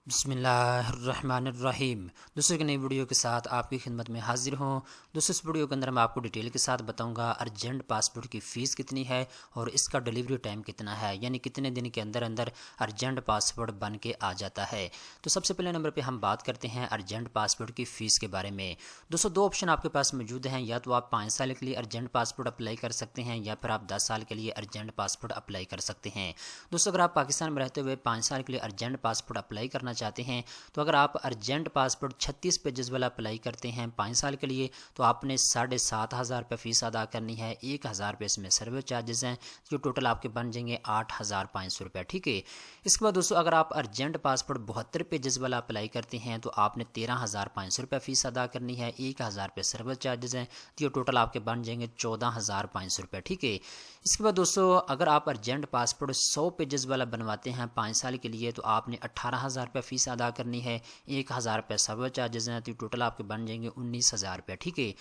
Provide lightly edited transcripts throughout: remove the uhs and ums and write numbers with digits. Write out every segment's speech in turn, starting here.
بسم اللہ الرحمن الرحیم۔ دوستوں کی نئی ویڈیو کے ساتھ آپ کی خدمت میں حاضر ہوں۔ دوستوں اس ویڈیو کے اندر میں آپ کو ڈیٹیل کے ساتھ بتاؤں گا ارجنٹ پاسپورٹ کی فیس کتنی ہے اور اس کا ڈیلیوری ٹائم کتنا ہے، یعنی کتنے دن کے اندر اندر ارجنٹ پاسپورٹ بن کے آ جاتا ہے۔ تو سب سے پہلے نمبر پہ ہم بات کرتے ہیں ارجنٹ پاسپورٹ کی فیس کے بارے میں۔ دوستوں دو آپشن آپ کے پاس موجود ہیں، یا تو آپ 5 سال کے لیے ارجنٹ پاسپورٹ اپلائی کر سکتے ہیں یا پھر آپ 10 سال کے لیے ارجنٹ پاسپورٹ اپلائی کر سکتے ہیں۔ دوستوں اگر آپ پاکستان میں رہتے ہوئے 5 سال کے لیے ارجنٹ پاسپورٹ اپلائی کرنا چاہتے ہیں تو اگر آپ ارجنٹ پاسپورٹ 36 پیجز والا اپلائی کرتے ہیں 5 سال کے لیے تو آپ نے 7,500 روپے فیس ادا کرنی ہے۔ 1,000 روپے اس میں سروس چارجز ہیں، جو ٹوٹل آپ کے بن جائیں گے 8,500 روپے، ٹھیک ہے۔ اس کے بعد دوستوں اگر آپ ارجنٹ پاسپورٹ 72 پیجز والا اپلائی کرتے ہیں تو آپ نے 13,500 روپے فیس ادا کرنی ہے۔ 1,000 روپے سروس چارجز ہیں، جو ٹوٹل آپ کے بن جائیں گے 14,500 روپے، ٹھیک ہے۔ اس کے بعد دوستوں اگر آپ ارجنٹ پاسپورٹ 100 پیجز والا بنواتے ہیں 5 سال کے لیے تو آپ نے 18,000 روپے فیس ادا کرنی ہے۔ 1,000 روپے سروس چارجز ہیں، تو ٹوٹل آپ کے بن جائیں گے 19,000 روپے، ٹھیک ہے۔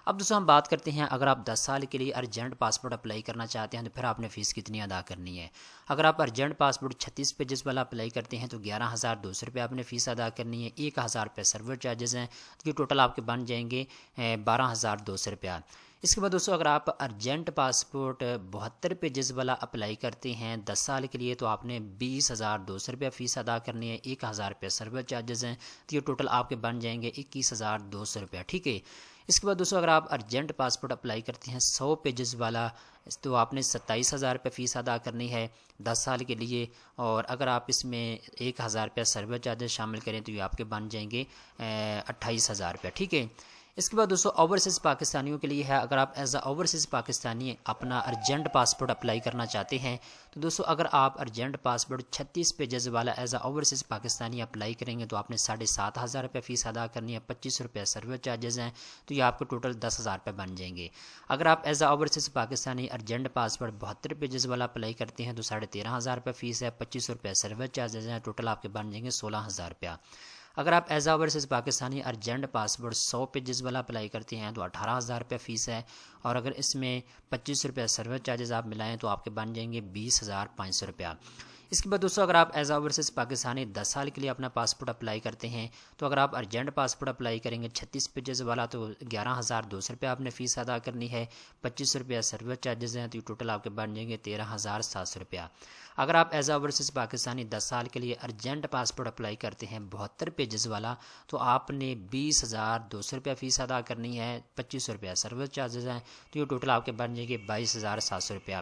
اب دوستوں ہم بات کرتے ہیں اگر آپ 10 سال کے لیے ارجنٹ پاسپورٹ اپلائی کرنا چاہتے ہیں تو پھر آپ نے فیس کتنی ادا کرنی ہے۔ اگر آپ ارجنٹ پاسپورٹ 36 پیجز والا اپلائی کرتے ہیں تو 11,200 روپے آپ نے فیس ادا کرنی ہے۔ 1,000 روپے سروس چارجز ہیں، جو ٹوٹل آپ کے بن جائیں گے 12,200 روپیہ۔ اس کے بعد دوستوں اگر آپ ارجنٹ پاسپورٹ 72 پیجز والا اپلائی کرتے ہیں 10 سال کے لیے تو آپ نے 20,200 روپیہ فیس ادا کرنی ہے۔ 1,000 روپے سروس چارجز ہیں، تو یہ ٹوٹل آپ کے بن جائیں گے 21,200 روپیہ، ٹھیک ہے۔ اس کے بعد دوستوں اگر آپ ارجنٹ پاسپورٹ اپلائی کرتے ہیں 100 پیجز والا تو آپ نے 27,000 روپے فیس ادا کرنی ہے 10 سال کے لیے، اور اگر آپ اس میں 1,000 روپیہ سروس چارجز شامل کریں تو یہ آپ کے بن جائیں گے 28,000 روپیہ، ٹھیک ہے۔ اس کے بعد دوستوں اوورسیز پاکستانیوں کے لیے ہے، اگر آپ ایز اے اوورسیز پاکستانی اپنا ارجنٹ پاسپورٹ اپلائی کرنا چاہتے ہیں تو دوستوں اگر آپ ارجنٹ پاسپورٹ 36 پیجز والا as a overseas Pakistani apply کریں گے تو آپ نے 7,500 روپے فیس ادا کرنی ہے۔ 25 روپے سروس چارجز ہیں، تو یہ آپ کو ٹوٹل 10,000 روپے بن جائیں گے۔ اگر آپ as a overseas Pakistani urgent passport 72 pages والا اپلائی کرتے ہیں تو 13,500 روپے فیس ہے، 25 روپے سروس چارجز ہیں، ٹوٹل آپ کے بن جائیں گے 16,000 روپیہ۔ اگر آپ as a overseas Pakistani urgent passport 100 pages والا اپلائی کرتے ہیں تو 18,000 روپے فیس ہے، اور اگر اس میں 25 روپے سروس چارجز آپ ملائیں تو آپ کے بن جائیں گے 20,500 روپیہ۔ اس کے بعد دوستوں اگر آپ ایز اے اوورسیز پاکستانی 10 سال کے لیے اپنا پاسپورٹ اپلائی کرتے ہیں تو اگر آپ ارجنٹ پاسپورٹ اپلائی کریں گے 36 پیجز والا تو 11,200 روپے آپ نے فیس ادا کرنی ہے۔ 25 روپیہ سروس چارجز ہیں، تو ٹوٹل آپ کے بن جائیں گے 13,700 روپیہ۔ اگر آپ ایز اے اوورسیز پاکستانی 10 سال کے لیے ارجنٹ پاسپورٹ اپلائی کرتے ہیں 72 پیجز والا تو آپ نے 20,200 روپیہ فیس ادا کرنی ہے۔ 25 روپیہ سروس چارجز ہیں، تو یہ ٹوٹل آپ کے بن جائیں گے 22,700 روپیہ۔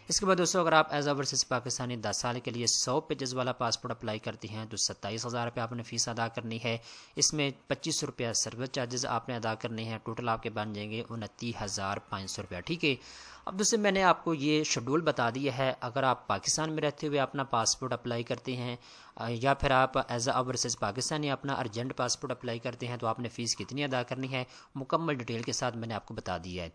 اس کے بعد دوستوں اگر آپ ایز اوورسیز پاکستانی 10 سال کے لیے 100 پیجز والا پاسپورٹ اپلائی کرتے ہیں تو 27,000 روپے آپ نے فیس ادا کرنی ہے۔ اس میں 25 روپیہ سروس چارجز آپ نے ادا کرنے ہیں، ٹوٹل آپ کے بن جائیں گے 29,500 روپیہ، ٹھیک ہے۔ اب دوستوں میں نے آپ کو یہ شیڈول بتا دیا ہے، اگر آپ پاکستان میں رہتے ہوئے اپنا پاسپورٹ اپلائی کرتے ہیں یا پھر آپ ایز اے اوورسیز پاکستانی اپنا ارجنٹ پاسپورٹ اپلائی کرتے ہیں تو آپ نے فیس کتنی ادا کرنی ہے، مکمل ڈیٹیل کے ساتھ میں نے آپ کو بتا دیا ہے۔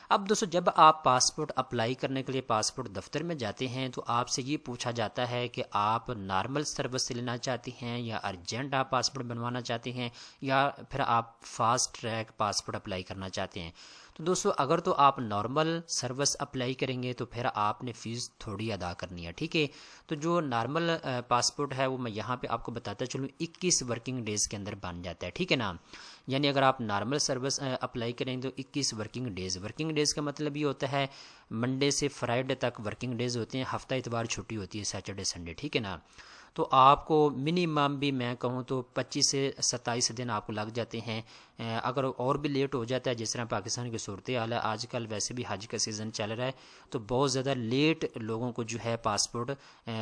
اب دوستو جب آپ پاسپورٹ اپلائی کرنے کے لیے پاسپورٹ دفتر میں جاتے ہیں تو آپ سے یہ پوچھا جاتا ہے کہ آپ نارمل سروس سے لینا چاہتے ہیں یا ارجنٹ آپ پاسپورٹ بنوانا چاہتے ہیں یا پھر آپ فاسٹ ٹریک پاسپورٹ اپلائی کرنا چاہتے ہیں۔ تو دوستو اگر تو آپ نارمل سروس اپلائی کریں گے تو پھر آپ نے فیس تھوڑی ادا کرنی ہے، ٹھیک ہے۔ تو جو نارمل پاسپورٹ ہے وہ میں یہاں پہ آپ کو بتاتا چلوں 21 ورکنگ ڈیز کے اندر بن جاتا ہے، ٹھیک ہے نا۔ یعنی اگر آپ نارمل سروس اپلائی کریں تو 21 ورکنگ ڈیز کا مطلب یہ ہوتا ہے منڈے سے فرائیڈے تک ورکنگ ڈیز ہوتے ہیں، ہفتہ اتوار چھٹی ہوتی ہے، سیٹرڈے سنڈے، ٹھیک ہے نا۔ تو آپ کو منیمم بھی میں کہوں تو 25 سے 27 دن آپ کو لگ جاتے ہیں۔ اگر اور بھی لیٹ ہو جاتا ہے جس طرح پاکستان کی صورتحال ہے آج کل، ویسے بھی حج کا سیزن چل رہا ہے تو بہت زیادہ لیٹ لوگوں کو جو ہے پاسپورٹ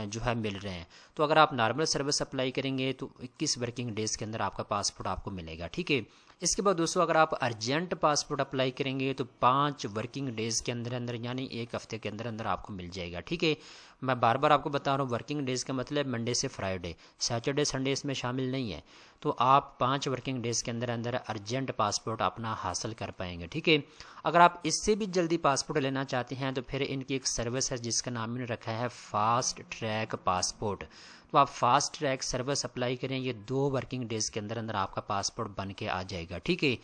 جو ہے مل رہے ہیں۔ تو اگر آپ نارمل سروس اپلائی کریں گے تو 21 ورکنگ ڈیز کے اندر آپ کا پاسپورٹ آپ کو ملے گا، ٹھیک ہے۔ اس کے بعد دوستو اگر آپ ارجنٹ پاسپورٹ اپلائی کریں گے تو 5 ورکنگ ڈیز کے اندر یعنی ایک ہفتے کے اندر آپ کو مل جائے گا، ٹھیک ہے۔ میں بار بار آپ کو بتا رہا ہوں ورکنگ ڈیز کا مطلب منڈے سے فرائیڈے، سیٹرڈے سنڈے اس میں شامل نہیں ہے۔ تو آپ 5 ورکنگ ڈیز کے اندر ارجنٹ پاسپورٹ اپنا حاصل کر پائیں گے، ٹھیک ہے۔ اگر آپ اس سے بھی جلدی پاسپورٹ لینا چاہتے ہیں تو پھر ان کی ایک سروس ہے جس کا نام انہوں نے رکھا ہے فاسٹ ٹریک پاسپورٹ۔ تو آپ فاسٹ ٹریک سروس اپلائی کریں، یہ 2 ورکنگ ڈیز کے اندر آپ کا پاسپورٹ بن کے آ جائے گا، ٹھیک ہے۔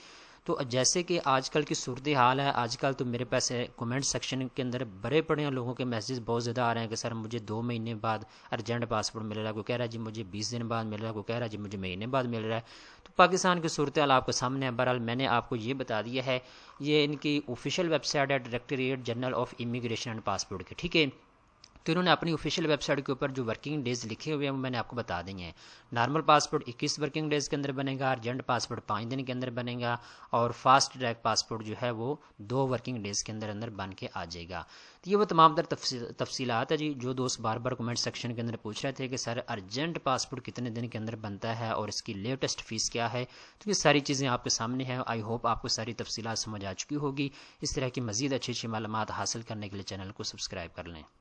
تو جیسے کہ آج کل کی صورتحال ہے، آج کل تو میرے پاس کومنٹ سیکشن کے اندر بھرے پڑے ہیں لوگوں کے میسیج بہت زیادہ آ رہے ہیں کہ سر مجھے 2 مہینے بعد ارجنٹ پاسپورٹ مل رہا ہے، کوئی کہہ رہا ہے جی مجھے 20 دن بعد مل رہا ہے، کوئی کہہ رہا ہے جی مجھے مہینے بعد مل رہا ہے۔ تو پاکستان کی صورتحال آپ کے سامنے ہے۔ بہرحال میں نے آپ کو یہ بتا دیا ہے، یہ ان کی آفیشیل ویب سائٹ ہے directorate general of immigration and passport کی، ٹھیک ہے۔ تو انہوں نے اپنی آفیشیل ویب سائٹ کے اوپر جو ورکنگ ڈیز لکھے ہوئے ہیں وہ میں نے آپ کو بتا دیں ہیں۔ نارمل پاسپورٹ 21 ورکنگ ڈیز کے اندر بنے گا، ارجنٹ پاسپورٹ 5 دن کے اندر بنے گا، اور فاسٹ ٹریک پاسپورٹ جو ہے وہ 2 ورکنگ ڈیز کے اندر بن کے آ جائے گا۔ تو یہ وہ تمام تر تفصیلات ہے جی، جو دوست بار بار کمنٹ سیکشن کے اندر پوچھ رہے تھے کہ سر ارجنٹ پاسپورٹ کتنے دن کے اندر بنتا ہے اور اس کی لیٹسٹ فیس کیا ہے، تو یہ ساری چیزیں آپ کے سامنے ہیں۔ آئی ہوپ آپ کو ساری تفصیلات سمجھ آ چکی ہوگی۔ اس طرح کی مزید اچھی اچھی معلومات حاصل کرنے کے لیے چینل کو سبسکرائب کر لیں۔